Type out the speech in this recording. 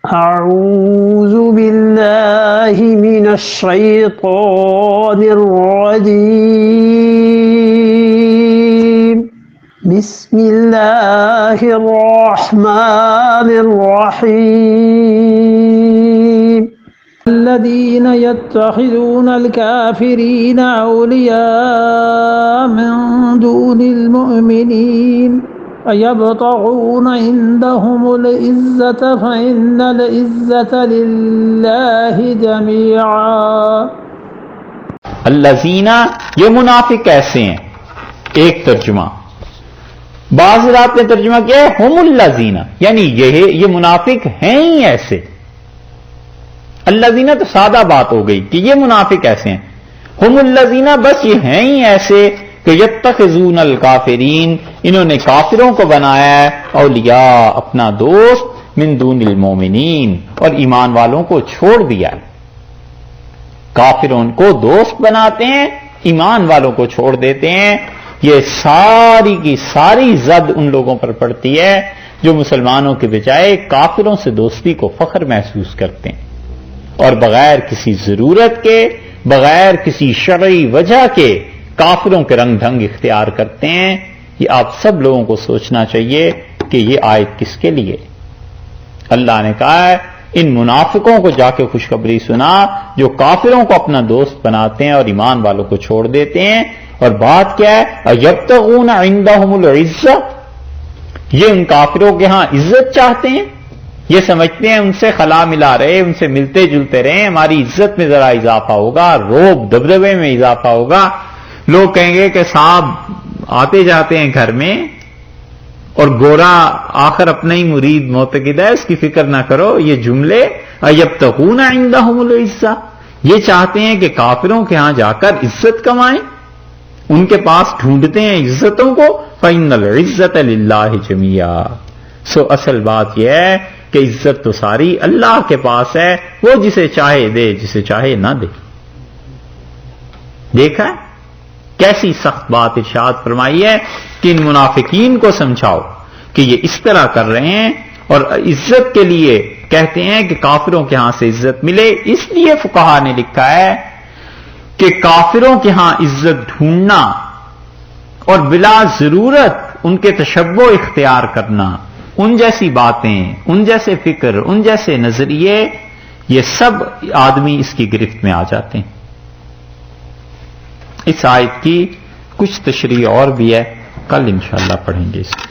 أعوذ بالله من الشيطان الرجيم بسم الله الرحمن الرحيم الذين يتخذون الكافرين أولياء من دون المؤمنين أيبتغون عندهم العزة فإن العزة لله جميعا الذین، یہ منافق کیسے ہیں؟ ایک ترجمہ، بعض حضرات نے ترجمہ کیا ہے ہم الذین، یعنی یہ منافق ہیں ہی ایسے. الذین تو سادہ بات ہو گئی کہ یہ منافق ایسے ہیں. ہم الذین، بس یہ ہیں ہی ایسے کہ یتخذون الکافرین، انہوں نے کافروں کو بنایا ہے اولیاء، اپنا دوست، من دون المومنین، اور ایمان والوں کو چھوڑ دیا ہے. کافروں کو دوست بناتے ہیں، ایمان والوں کو چھوڑ دیتے ہیں. یہ ساری کی ساری زد ان لوگوں پر پڑتی ہے جو مسلمانوں کے بجائے کافروں سے دوستی کو فخر محسوس کرتے ہیں اور بغیر کسی ضرورت کے، بغیر کسی شرعی وجہ کے کافروں کے رنگ ڈھنگ اختیار کرتے ہیں. یہ آپ سب لوگوں کو سوچنا چاہیے کہ یہ آیت کس کے لیے. اللہ نے کہا ہے ان منافقوں کو جا کے خوشخبری سنا جو کافروں کو اپنا دوست بناتے ہیں اور ایمان والوں کو چھوڑ دیتے ہیں. اور بات کیا ہے؟ یبتغون عندهم العزہ، یہ ان کافروں کے ہاں عزت چاہتے ہیں. یہ سمجھتے ہیں ان سے خلا ملا رہے، ان سے ملتے جلتے رہے، ہماری عزت میں ذرا اضافہ ہوگا، روب دبدبے میں اضافہ ہوگا. لوگ کہیں گے کہ صاحب آتے جاتے ہیں گھر میں اور گورا آخر اپنا ہی مرید معتقد ہے، اس کی فکر نہ کرو. یہ جملے یبتغون عندهم العزہ، یہ چاہتے ہیں کہ کافروں کے ہاں جا کر عزت کمائیں، ان کے پاس ڈھونڈتے ہیں عزتوں کو. فإن العزة للہ جميعا، اصل بات یہ ہے کہ عزت تو ساری اللہ کے پاس ہے، وہ جسے چاہے دے، جسے چاہے نہ دے. دیکھا ہے کیسی سخت بات ارشاد فرمائی ہے کہ ان منافقین کو سمجھاؤ کہ یہ اس طرح کر رہے ہیں اور عزت کے لیے کہتے ہیں کہ کافروں کے ہاں سے عزت ملے. اس لیے فقہا نے لکھا ہے کہ کافروں کے ہاں عزت ڈھونڈنا اور بلا ضرورت ان کے تشبہ اختیار کرنا، ان جیسی باتیں، ان جیسے فکر، ان جیسے نظریے، یہ سب آدمی اس کی گرفت میں آ جاتے ہیں. اس آیت کی کچھ تشریح اور بھی ہے، کل انشاءاللہ پڑھیں گے اس کو.